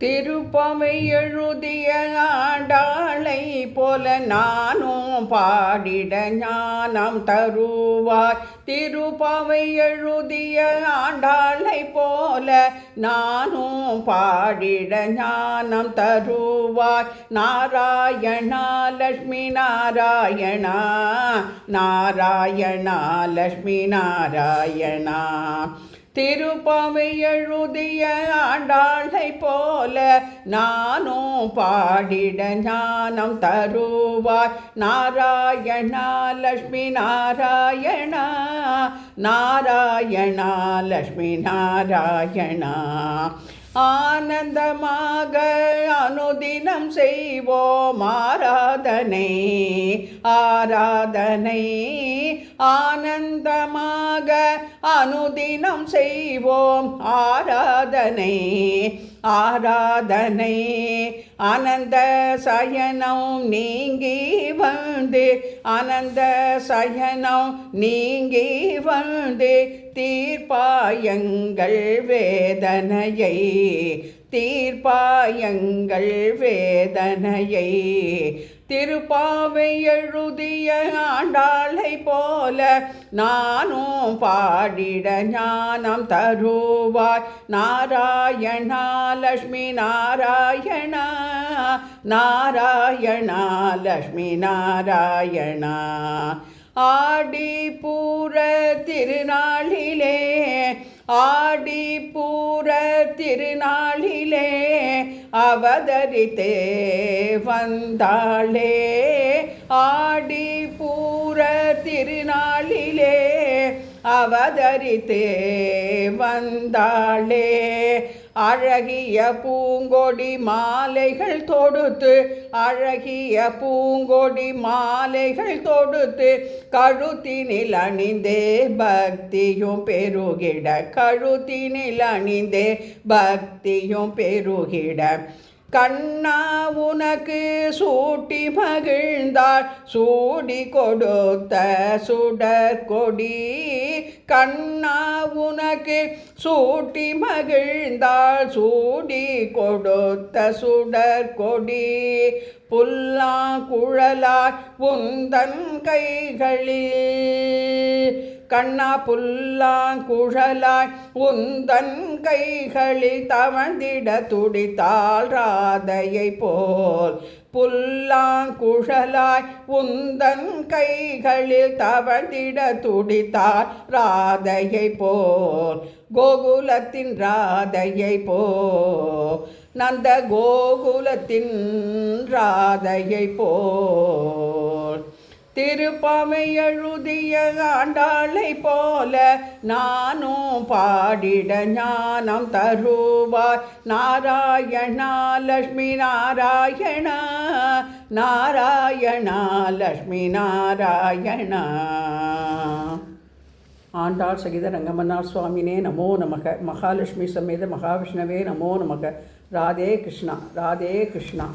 திருப்பவை எழுதிய ஆண்டாளை போல நானும் பாடிட ஞானம் தருவாய். திருப்பவை எழுதிய ஆண்டாளை போல நானும் பாடிட ஞானம் தருவாய். நாராயணா லக்ஷ்மி நாராயணா, நாராயணா லக்ஷ்மி நாராயணா. திருப்பாவை எழுதிய ஆண்டாளை போல நானும் பாடிட ஞானம் தருவாய். நாராயணா லக்ஷ்மி நாராயணா, நாராயணா லக்ஷ்மி நாராயணா. ஆனந்தமாக அனுதினம் செய்வோம் ஆராதனை, ஆராதனை. ஆனந்தமாக அனுதினம் செய்வோம் ஆராதனை, ஆராதனை. ஆனந்த சயனம் நீங்கி வந்து, ஆனந்த சயனம் நீங்கி வந்து தீர்ப்பாயங்கள் வேதனையை, தீர்ப்பாயங்கள் வேதனையை. திருப்பாவை எழுதிய ஆண்டாளை போல நானும் பாடிட ஞானம் தருவாய். நாராயணா லக்ஷ்மி நாராயணா, நாராயணா லக்ஷ்மி நாராயணா. ஆடிப்பூர திருநாளிலே, ஆடிப்பூர திருநாளிலே அவதரித்தே வந்தாளே. ஆடிப்பூர திருநாளிலே அவதரித்தே வந்தாளே. அழகிய பூங்கொடி மாலைகள் தொடுத்து, அழகிய பூங்கொடி மாலைகள் தொடுத்து கழுத்தினில் அணிந்தே பக்தியும் பெருகிட, கழுத்தினில் அணிந்தே பக்தியும் பெருகிட. கண்ணா உனக்கு சூட்டி மகிழ்ந்தாள் சூடி கொடுத்த சுடற்கொடி. கண்ணா உனக்கு சூட்டி மகிழ்ந்தாள் சூடி கொடுத்த சுடற்கொடி. புல்லாங்குழலாய் உந்தன் கைகளில், கண்ணா புல்லாங்குழலாய் உந்தன் கைகளில் தவழ்ந்திட துடித்தாள் ராதையை போல். புல்லாங்குழலாய் உந்தன் கைகளில் தவழ்ந்திட துடித்தாள் ராதையை போல். கோகுலத்தின் ராதையை போல், நந்த கோகுலத்தின் ராதையை போல். திருப்பாவை எழுதிய ஆண்டாளை போல நானும் பாடிட ஞானம் தருவாய். நாராயணா லக்ஷ்மி நாராயணா, நாராயணா லக்ஷ்மி நாராயணா. ஆண்டாள் சகித ரங்கமன்னார் சுவாமினே நமோ நமக. மகாலட்சுமி சமேத மகாவிஷ்ணவே நமோ நமக. ராதே கிருஷ்ணா, ராதே கிருஷ்ணா.